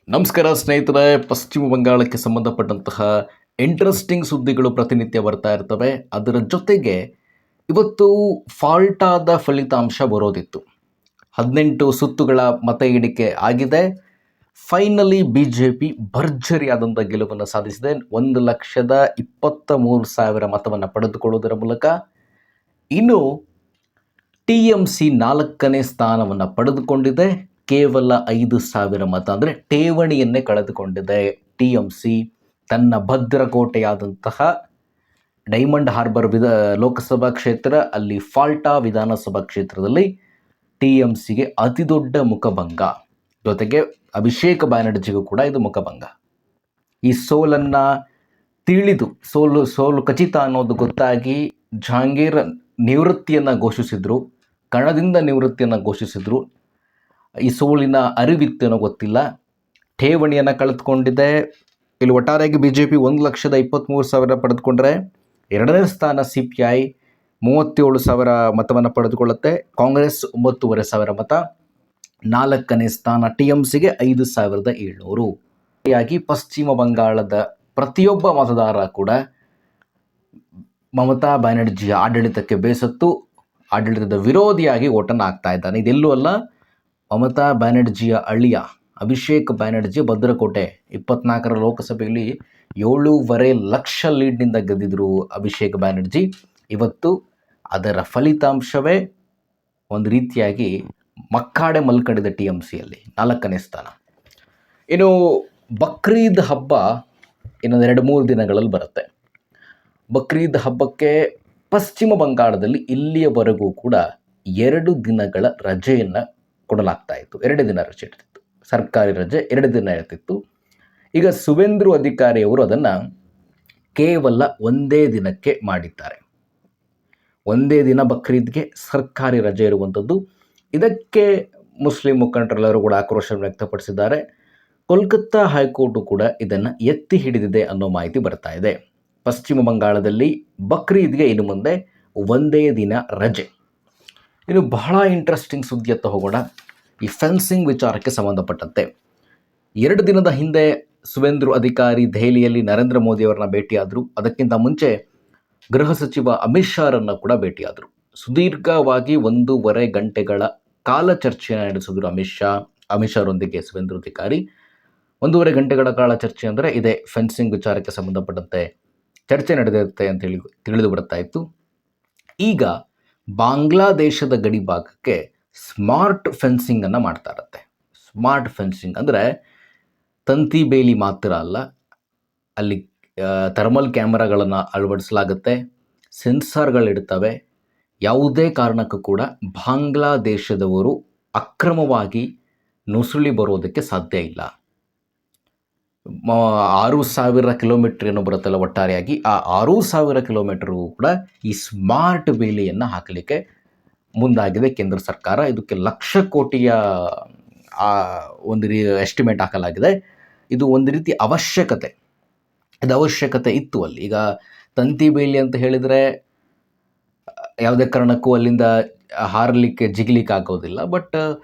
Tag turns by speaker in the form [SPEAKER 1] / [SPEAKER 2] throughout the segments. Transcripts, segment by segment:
[SPEAKER 1] ನಮಸ್ಕಾರ ಸ್ನೇಹಿತರೆ. ಪಶ್ಚಿಮ ಬಂಗಾಳಕ್ಕೆ ಸಂಬಂಧಪಟ್ಟಂತಹ ಇಂಟ್ರೆಸ್ಟಿಂಗ್ ಸುದ್ದಿಗಳು ಪ್ರತಿನಿತ್ಯ ಬರ್ತಾ ಇರ್ತವೆ. ಅದರ ಜೊತೆಗೆ ಇವತ್ತು ಫಾಲ್ಟ್ ಆದ ಫಲಿತಾಂಶ ಬರೋದಿತ್ತು. 18 ಸುತ್ತುಗಳ ಮತ ಎಣಿಕೆ ಆಗಿದೆ. ಫೈನಲಿ BJP ಭರ್ಜರಿಯಾದಂಥ ಗೆಲುವನ್ನು ಸಾಧಿಸಿದೆ. 1,23,000 ಮತವನ್ನು ಪಡೆದುಕೊಳ್ಳುವುದರ ಮೂಲಕ ಇನ್ನು TMC 4ನೇ ಸ್ಥಾನವನ್ನು ಪಡೆದುಕೊಂಡಿದೆ. ಕೇವಲ 5,000 ಮತ, ಅಂದರೆ ಠೇವಣಿಯನ್ನೇ ಕಳೆದುಕೊಂಡಿದೆ TMC. ತನ್ನ ಭದ್ರಕೋಟೆಯಾದಂತಹ ಡೈಮಂಡ್ ಹಾರ್ಬರ್ ಲೋಕಸಭಾ ಕ್ಷೇತ್ರ, ಅಲ್ಲಿ ಫಾಲ್ಟಾ ವಿಧಾನಸಭಾ ಕ್ಷೇತ್ರದಲ್ಲಿ TMCಗೆ ಅತಿ ದೊಡ್ಡ ಮುಖಭಂಗ. ಜೊತೆಗೆ ಅಭಿಷೇಕ್ ಬ್ಯಾನರ್ಜಿಗೂ ಕೂಡ ಇದು ಮುಖಭಂಗ. ಈ ಸೋಲನ್ನು ತಿಳಿದು ಸೋಲು ಖಚಿತ ಅನ್ನೋದು ಗೊತ್ತಾಗಿ ಜಹಾಂಗೀರ್ ನಿವೃತ್ತಿಯನ್ನು ಘೋಷಿಸಿದ್ರು, ಕಣದಿಂದ ನಿವೃತ್ತಿಯನ್ನು ಘೋಷಿಸಿದ್ರು. ಈ ಸೋಲಿನ ಅರಿವಿತ್ತೇನೋ ಗೊತ್ತಿಲ್ಲ. ಠೇವಣಿಯನ್ನು ಕಳೆದುಕೊಂಡಿದೆ. ಇಲ್ಲಿ ಒಟ್ಟಾರೆಯಾಗಿ BJP 1,23,000 ಪಡೆದುಕೊಂಡ್ರೆ, ಎರಡನೇ ಸ್ಥಾನ CPI 37,000 ಮತವನ್ನು ಪಡೆದುಕೊಳ್ಳುತ್ತೆ. ಕಾಂಗ್ರೆಸ್ 9,500 ಮತ. 4ನೇ ಸ್ಥಾನ TMCಗೆ 5,700. ಹೀಗಾಗಿ ಪಶ್ಚಿಮ ಬಂಗಾಳದ ಪ್ರತಿಯೊಬ್ಬ ಮತದಾರ ಕೂಡ ಮಮತಾ ಬ್ಯಾನರ್ಜಿಯ ಆಡಳಿತಕ್ಕೆ ಬೇಸತ್ತು ಆಡಳಿತದ ವಿರೋಧಿಯಾಗಿ ಓಟನ್ನು ಹಾಕ್ತಾ ಇದ್ದಾನೆ. ಇದೆಲ್ಲೂ ಅಲ್ಲ, ಮಮತಾ ಬ್ಯಾನರ್ಜಿಯ ಅಳಿಯ ಅಭಿಷೇಕ್ ಬ್ಯಾನರ್ಜಿ ಭದ್ರಕೋಟೆ 24ರ ಲೋಕಸಭೆಯಲ್ಲಿ 7.5 ಲಕ್ಷ ಲೀಡ್ನಿಂದ ಗೆದ್ದಿದ್ರು ಅಭಿಷೇಕ್ ಬ್ಯಾನರ್ಜಿ. ಇವತ್ತು ಅದರ ಫಲಿತಾಂಶವೇ ಒಂದು ರೀತಿಯಾಗಿ ಮಕ್ಕಾಡೆ ಮಲ್ಕೊಂಡಿದೆ TMCಯಲ್ಲಿ 4ನೇ ಸ್ಥಾನ. ಇನ್ನು ಬಕ್ರೀದ್ ಹಬ್ಬ ಇನ್ನೊಂದು 2-3 ದಿನಗಳಲ್ಲಿ ಬರುತ್ತೆ. ಬಕ್ರೀದ್ ಹಬ್ಬಕ್ಕೆ ಪಶ್ಚಿಮ ಬಂಗಾಳದಲ್ಲಿ ಇಲ್ಲಿಯವರೆಗೂ ಕೂಡ 2 ದಿನಗಳ ರಜೆಯನ್ನು ಕೊಡಲಾಗ್ತಾ ಇತ್ತು. 2 ದಿನ ರಜೆ ಇರ್ತಿತ್ತು, ಸರ್ಕಾರಿ ರಜೆ 2 ದಿನ ಇರ್ತಿತ್ತು. ಈಗ ಸುವೇಂದು ಅಧಿಕಾರಿಯವರು ಅದನ್ನು ಕೇವಲ 1 ದಿನಕ್ಕೆ ಮಾಡಿದ್ದಾರೆ. 1 ದಿನ ಬಕ್ರೀದ್ಗೆ ಸರ್ಕಾರಿ ರಜೆ ಇರುವಂಥದ್ದು. ಇದಕ್ಕೆ ಮುಸ್ಲಿಂ ಮುಖಂಡರೆಲ್ಲರೂ ಕೂಡ ಆಕ್ರೋಶ ವ್ಯಕ್ತಪಡಿಸಿದ್ದಾರೆ. ಕೋಲ್ಕತ್ತಾ ಹೈಕೋರ್ಟು ಕೂಡ ಇದನ್ನು ಎತ್ತಿ ಹಿಡಿದಿದೆ ಅನ್ನೋ ಮಾಹಿತಿ ಬರ್ತಾ ಇದೆ. ಪಶ್ಚಿಮ ಬಂಗಾಳದಲ್ಲಿ ಬಕ್ರೀದ್ಗೆ ಇನ್ನು ಮುಂದೆ 1 ದಿನ ರಜೆ. ಇನ್ನು ಬಹಳ ಇಂಟ್ರೆಸ್ಟಿಂಗ್ ಸುದ್ದಿಯತ್ತ ಹೋಗೋಣ. ಈ ಫೆನ್ಸಿಂಗ್ ವಿಚಾರಕ್ಕೆ ಸಂಬಂಧಪಟ್ಟಂತೆ 2 ದಿನದ ಹಿಂದೆ ಸುವೇಂದು ಅಧಿಕಾರಿ ದೆಹಲಿಯಲ್ಲಿ ನರೇಂದ್ರ ಮೋದಿಯವರನ್ನ ಭೇಟಿಯಾದರು. ಅದಕ್ಕಿಂತ ಮುಂಚೆ ಗೃಹ ಸಚಿವ ಅಮಿತ್ ಶಾರನ್ನು ಕೂಡ ಭೇಟಿಯಾದರು. ಸುದೀರ್ಘವಾಗಿ 1.5 ಗಂಟೆಗಳ ಕಾಲ ಚರ್ಚೆಯನ್ನು ನಡೆಸಿದ್ರು ಅಮಿತ್ ಶಾರೊಂದಿಗೆ ಸುವೇಂದು ಅಧಿಕಾರಿ. 1.5 ಗಂಟೆಗಳ ಕಾಲ ಚರ್ಚೆ ಅಂದರೆ ಇದೇ ಫೆನ್ಸಿಂಗ್ ವಿಚಾರಕ್ಕೆ ಸಂಬಂಧಪಟ್ಟಂತೆ ಚರ್ಚೆ ನಡೆದಿರುತ್ತೆ ಅಂತೇಳಿ ತಿಳಿದು ಬರ್ತಾ ಇತ್ತು. ಈಗ ಬಾಂಗ್ಲಾದೇಶದ ಗಡಿ ಭಾಗಕ್ಕೆ ಸ್ಮಾರ್ಟ್ ಫೆನ್ಸಿಂಗನ್ನು ಮಾಡ್ತಾ ಇರುತ್ತೆ. ಸ್ಮಾರ್ಟ್ ಫೆನ್ಸಿಂಗ್ ಅಂದರೆ ತಂತಿ ಬೇಲಿ ಮಾತ್ರ ಅಲ್ಲ, ಅಲ್ಲಿ ಥರ್ಮಲ್ ಕ್ಯಾಮರಾಗಳನ್ನು ಅಳವಡಿಸಲಾಗುತ್ತೆ, ಸೆನ್ಸಾರ್ಗಳಿರ್ತವೆ. ಯಾವುದೇ ಕಾರಣಕ್ಕೂ ಕೂಡ ಬಾಂಗ್ಲಾದೇಶದವರು ಅಕ್ರಮವಾಗಿ ನುಸುಳಿ ಬರೋದಕ್ಕೆ ಸಾಧ್ಯ ಇಲ್ಲ. 6,000 ಕಿಲೋಮೀಟ್ರ್ ಏನೋ ಬರುತ್ತಲ್ಲ ಒಟ್ಟಾರೆಯಾಗಿ, ಆ 6,000 ಕಿಲೋಮೀಟ್ರು ಕೂಡ ಈ ಸ್ಮಾರ್ಟ್ ಬೇಲಿಯನ್ನು ಹಾಕಲಿಕ್ಕೆ ಮುಂದಾಗಿದೆ ಕೇಂದ್ರ ಸರ್ಕಾರ. ಇದಕ್ಕೆ ಲಕ್ಷ ಕೋಟಿಯ ಒಂದು ಎಸ್ಟಿಮೇಟ್ ಹಾಕಲಾಗಿದೆ. ಇದು ಒಂದು ರೀತಿ ಅವಶ್ಯಕತೆ. ಇದು ಅವಶ್ಯಕತೆ ಇತ್ತು ಅಲ್ಲಿ. ಈಗ ತಂತಿ ಬೇಲಿ ಅಂತ ಹೇಳಿದರೆ ಯಾವುದೇ ಕಾರಣಕ್ಕೂ ಅಲ್ಲಿಂದ ಹಾರಲಿಕ್ಕೆ ಜಿಗಲಿಕ್ಕೆ ಆಗೋದಿಲ್ಲ. ಬಟ್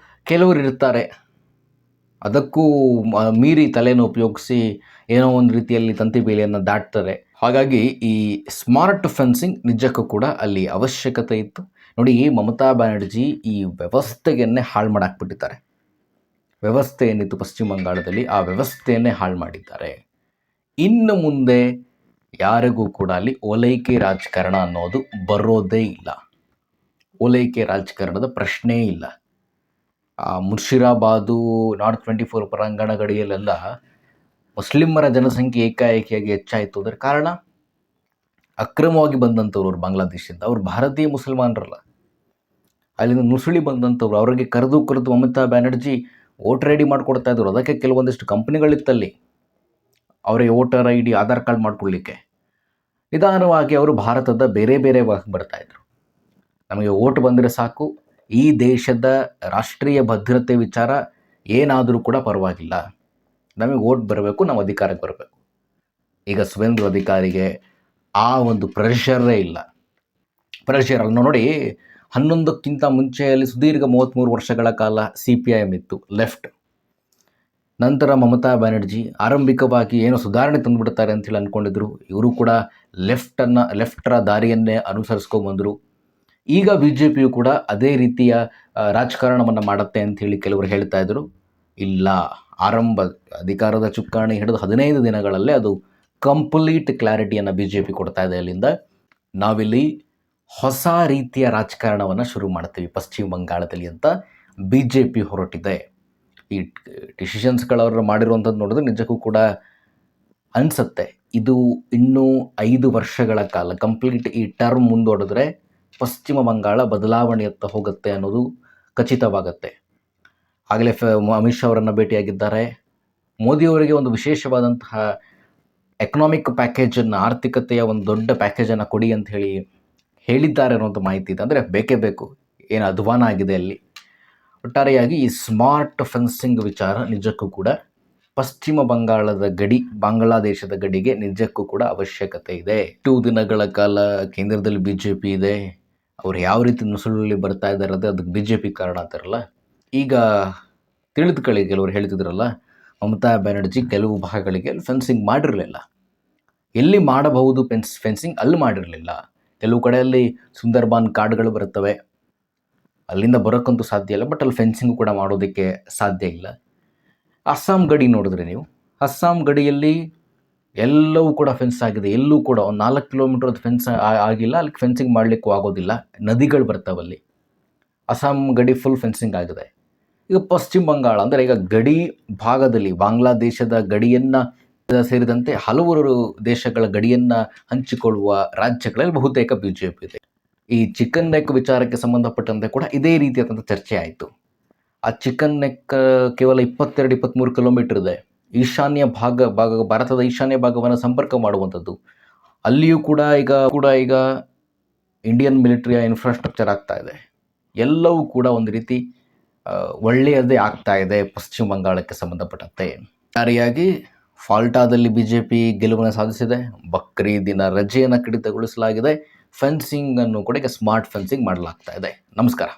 [SPEAKER 1] ಕೆಲವರು ಇರ್ತಾರೆ, ಅದಕ್ಕೂ ಮೀರಿ ತಲೆಯನ್ನು ಉಪಯೋಗಿಸಿ ಏನೋ ಒಂದು ರೀತಿಯಲ್ಲಿ ತಂತಿ ಬೇಲಿಯನ್ನು ದಾಟ್ತಾರೆ. ಹಾಗಾಗಿ ಈ ಸ್ಮಾರ್ಟ್ ಫೆನ್ಸಿಂಗ್ ನಿಜಕ್ಕೂ ಕೂಡ ಅಲ್ಲಿ ಅವಶ್ಯಕತೆ ಇತ್ತು. ನೋಡಿ, ಮಮತಾ ಬ್ಯಾನರ್ಜಿ ಈ ವ್ಯವಸ್ಥೆಯನ್ನೇ ಹಾಳು ಮಾಡಾಕ್ಬಿಟ್ಟಿದ್ದಾರೆ. ವ್ಯವಸ್ಥೆ ಏನಿತ್ತು ಪಶ್ಚಿಮ ಬಂಗಾಳದಲ್ಲಿ, ಆ ವ್ಯವಸ್ಥೆಯನ್ನೇ ಹಾಳು ಮಾಡಿದ್ದಾರೆ. ಇನ್ನು ಮುಂದೆ ಯಾರಿಗೂ ಕೂಡ ಅಲ್ಲಿ ಓಲೈಕೆ ರಾಜಕಾರಣ ಅನ್ನೋದು ಬರೋದೇ ಇಲ್ಲ. ಓಲೈಕೆ ರಾಜಕಾರಣದ ಪ್ರಶ್ನೆ ಇಲ್ಲ. ಮುರ್ಷಿರಾಬಾದು, ನಾರ್ತ್ 24 ಪರಾಂಗಣ ಗಡಿಯಲ್ಲೆಲ್ಲ ಮುಸ್ಲಿಮರ ಜನಸಂಖ್ಯೆ ಏಕಾಏಕಿಯಾಗಿ ಹೆಚ್ಚಾಯಿತು. ಅದರ ಕಾರಣ ಅಕ್ರಮವಾಗಿ ಬಂದಂಥವ್ರು ಬಾಂಗ್ಲಾದೇಶದಿಂದ, ಅವರು ಭಾರತೀಯ ಮುಸಲ್ಮಾನರಲ್ಲ, ಅಲ್ಲಿಂದ ನುಸುಳಿ ಬಂದಂಥವ್ರು. ಅವರಿಗೆ ಕರೆದು ಮಮತಾ ಬ್ಯಾನರ್ಜಿ ವೋಟರ್ ID ಮಾಡಿಕೊಡ್ತಾ ಇದ್ರು. ಅದಕ್ಕೆ ಕೆಲವೊಂದಿಷ್ಟು ಕಂಪ್ನಿಗಳಿತ್ತಲ್ಲಿ ಅವರಿಗೆ ವೋಟರ್ ID, ಆಧಾರ್ ಕಾರ್ಡ್ ಮಾಡಿಕೊಳ್ಳಿಕ್ಕೆ. ನಿಧಾನವಾಗಿ ಅವರು ಭಾರತದ ಬೇರೆ ಬರ್ತಾಯಿದ್ರು. ನಮಗೆ ವೋಟ್ ಬಂದರೆ ಸಾಕು, ಈ ದೇಶದ ರಾಷ್ಟ್ರೀಯ ಭದ್ರತೆ ವಿಚಾರ ಏನಾದರೂ ಕೂಡ ಪರವಾಗಿಲ್ಲ, ನಮಗೆ ವೋಟ್ ಬರಬೇಕು, ನಾವು ಅಧಿಕಾರಕ್ಕೆ ಬರಬೇಕು. ಈಗ ಸುವೇಂದು ಅಧಿಕಾರಿಗೆ ಆ ಒಂದು ಪ್ರೆಷರೇ ಇಲ್ಲ. ಪ್ರೆಷರ್ ಅಲ್ಲಿ ನೋಡಿ, 11ಕ್ಕಿಂತ ಮುಂಚೆಯಲ್ಲಿ ಸುದೀರ್ಘ 33 ವರ್ಷಗಳ ಕಾಲ CPIM ಇತ್ತು, ಲೆಫ್ಟ್. ನಂತರ ಮಮತಾ ಬ್ಯಾನರ್ಜಿ ಆರಂಭಿಕವಾಗಿ ಏನೋ ಸುಧಾರಣೆ ತಂದುಬಿಡ್ತಾರೆ ಅಂತೇಳಿ ಅಂದ್ಕೊಂಡಿದ್ರು. ಇವರು ಕೂಡ ಲೆಫ್ಟರ ದಾರಿಯನ್ನೇ ಅನುಸರಿಸ್ಕೊಂಡ್ಬಂದರು. ಈಗ ಬಿ ಜೆ ಪಿಯು ಕೂಡ ಅದೇ ರೀತಿಯ ರಾಜಕಾರಣವನ್ನು ಮಾಡುತ್ತೆ ಅಂಥೇಳಿ ಕೆಲವರು ಹೇಳ್ತಾ ಇದ್ದರು. ಇಲ್ಲ, ಅಧಿಕಾರದ ಚುಕ್ಕಾಣಿ ಹಿಡಿದು 15 ದಿನಗಳಲ್ಲೇ ಅದು ಕಂಪ್ಲೀಟ್ ಕ್ಲಾರಿಟಿಯನ್ನು ಬಿ ಜೆ ಪಿ ಕೊಡ್ತಾ ಇದೆ. ಅಲ್ಲಿಂದ ನಾವಿಲ್ಲಿ ಹೊಸ ರೀತಿಯ ರಾಜಕಾರಣವನ್ನು ಶುರು ಮಾಡ್ತೀವಿ ಪಶ್ಚಿಮ ಬಂಗಾಳದಲ್ಲಿ ಅಂತ ಬಿ ಜೆ ಪಿ ಹೊರಟಿದೆ. ಈ ಡಿಸಿಷನ್ಸ್ಗಳವರು ಮಾಡಿರುವಂಥದ್ದು ನೋಡಿದ್ರೆ ನಿಜಕ್ಕೂ ಕೂಡ ಅನಿಸುತ್ತೆ ಇದು ಇನ್ನೂ 5 ವರ್ಷಗಳ ಕಾಲ ಕಂಪ್ಲೀಟ್ ಈ ಟರ್ಮ್ ಮುಂದೂಡಿದ್ರೆ ಪಶ್ಚಿಮ ಬಂಗಾಳ ಬದಲಾವಣೆಯತ್ತ ಹೋಗುತ್ತೆ ಅನ್ನೋದು ಖಚಿತವಾಗುತ್ತೆ. ಆಗಲೇ ಅಮಿತ್ ಶಾ ಅವರನ್ನು ಭೇಟಿಯಾಗಿದ್ದಾರೆ. ಮೋದಿಯವರಿಗೆ ಒಂದು ವಿಶೇಷವಾದಂತಹ ಎಕನಾಮಿಕ್ ಪ್ಯಾಕೇಜನ್ನು, ಆರ್ಥಿಕತೆಯ ಒಂದು ದೊಡ್ಡ ಪ್ಯಾಕೇಜನ್ನು ಕೊಡಿ ಅಂತ ಹೇಳಿದ್ದಾರೆ ಅನ್ನೋಂಥ ಮಾಹಿತಿ ಇದೆ. ಅಂದರೆ ಬೇಕೇ ಬೇಕು, ಏನು ಅಧ್ವಾನ ಆಗಿದೆ ಅಲ್ಲಿ. ಒಟ್ಟಾರೆಯಾಗಿ ಈ ಸ್ಮಾರ್ಟ್ ಫೆನ್ಸಿಂಗ್ ವಿಚಾರ ನಿಜಕ್ಕೂ ಕೂಡ ಪಶ್ಚಿಮ ಬಂಗಾಳದ ಗಡಿ, ಬಾಂಗ್ಲಾದೇಶದ ಗಡಿಗೆ ನಿಜಕ್ಕೂ ಕೂಡ ಅವಶ್ಯಕತೆ ಇದೆ. 2 ದಿನಗಳ ಕಾಲ ಕೇಂದ್ರದಲ್ಲಿ ಬಿ ಜೆ ಪಿ ಇದೆ. ಅವ್ರು ಯಾವ ರೀತಿ ನುಸುಳಲ್ಲಿ ಬರ್ತಾ ಇದ್ದಾರೆ ಅಂದರೆ ಅದಕ್ಕೆ ಬಿ ಜೆ ಪಿ ಕಾರಣ ಅಂತಾರಲ್ಲ. ಈಗ ತಿಳಿದುಕೊಳ್ಳಿ, ಕೆಲವರು ಹೇಳ್ತಿದ್ರಲ್ಲ ಮಮತಾ ಬ್ಯಾನರ್ಜಿ ಕೆಲವು ಭಾಗಗಳಿಗೆ ಫೆನ್ಸಿಂಗ್ ಮಾಡಿರಲಿಲ್ಲ. ಎಲ್ಲಿ ಮಾಡಬಹುದು ಫೆನ್ಸಿಂಗ್ ಅಲ್ಲಿ ಮಾಡಿರಲಿಲ್ಲ. ಕೆಲವು ಕಡೆಯಲ್ಲಿ ಸುಂದರ್ಬಾನ್ ಕಾಡುಗಳು ಬರುತ್ತವೆ, ಅಲ್ಲಿಂದ ಬರೋಕ್ಕಂತೂ ಸಾಧ್ಯ ಇಲ್ಲ. ಬಟ್ ಅಲ್ಲಿ ಫೆನ್ಸಿಂಗ್ ಕೂಡ ಮಾಡೋದಕ್ಕೆ ಸಾಧ್ಯ ಇಲ್ಲ. ಅಸ್ಸಾಂ ಗಡಿ ನೋಡಿದ್ರೆ ನೀವು, ಅಸ್ಸಾಂ ಗಡಿಯಲ್ಲಿ ಎಲ್ಲವೂ ಕೂಡ ಫೆನ್ಸ್ ಆಗಿದೆ. ಎಲ್ಲೂ ಕೂಡ ಒಂದು 4 ಕಿಲೋಮೀಟರ್ ಫೆನ್ಸ್ ಆಗಿಲ್ಲ. ಅಲ್ಲಿ ಫೆನ್ಸಿಂಗ್ ಮಾಡಲಿಕ್ಕೂ ಆಗೋದಿಲ್ಲ, ನದಿಗಳು ಬರ್ತಾವಲ್ಲಿ. ಅಸ್ಸಾಂ ಗಡಿ ಫುಲ್ ಫೆನ್ಸಿಂಗ್ ಆಗಿದೆ. ಈಗ ಪಶ್ಚಿಮ ಬಂಗಾಳ ಅಂದರೆ ಈಗ ಗಡಿ ಭಾಗದಲ್ಲಿ ಬಾಂಗ್ಲಾದೇಶದ ಗಡಿಯನ್ನು ಸೇರಿದಂತೆ ಹಲವಾರು ದೇಶಗಳ ಗಡಿಯನ್ನು ಹಂಚಿಕೊಳ್ಳುವ ರಾಜ್ಯಗಳಲ್ಲಿ ಬಹುತೇಕ ಬಿ ಜೆ ಪಿ ಇದೆ. ಈ ಚಿಕನ್ ನೆಕ್ ವಿಚಾರಕ್ಕೆ ಸಂಬಂಧಪಟ್ಟಂತೆ ಕೂಡ ಇದೇ ರೀತಿಯಾದಂಥ ಚರ್ಚೆ ಆಯಿತು. ಆ ಚಿಕನ್ ನೆಕ್ ಕೇವಲ 22-23 ಕಿಲೋಮೀಟರ್ ಇದೆ. ಈಶಾನ್ಯ ಭಾರತದ ಈಶಾನ್ಯ ಭಾಗವನ್ನು ಸಂಪರ್ಕ ಮಾಡುವಂಥದ್ದು. ಅಲ್ಲಿಯೂ ಕೂಡ ಈಗ ಇಂಡಿಯನ್ ಮಿಲಿಟರಿಯ ಇನ್ಫ್ರಾಸ್ಟ್ರಕ್ಚರ್ ಆಗ್ತಾ ಇದೆ. ಎಲ್ಲವೂ ಕೂಡ ಒಂದು ರೀತಿ ಒಳ್ಳೆಯದೇ ಆಗ್ತಾ ಇದೆ ಪಶ್ಚಿಮ ಬಂಗಾಳಕ್ಕೆ ಸಂಬಂಧಪಟ್ಟಂತೆ. ಸರಿಯಾಗಿ ಫಾಲ್ಟಾದಲ್ಲಿ ಬಿ ಜೆ ಪಿ ಗೆಲುವನ್ನು ಸಾಧಿಸಿದೆ. ಬಕ್ರೀದಿನ ರಜೆಯನ್ನು ಕಡಿತಗೊಳಿಸಲಾಗಿದೆ. ಫೆನ್ಸಿಂಗನ್ನು ಕೂಡ ಈಗ ಸ್ಮಾರ್ಟ್ ಫೆನ್ಸಿಂಗ್ ಮಾಡಲಾಗ್ತಾ ಇದೆ. ನಮಸ್ಕಾರ.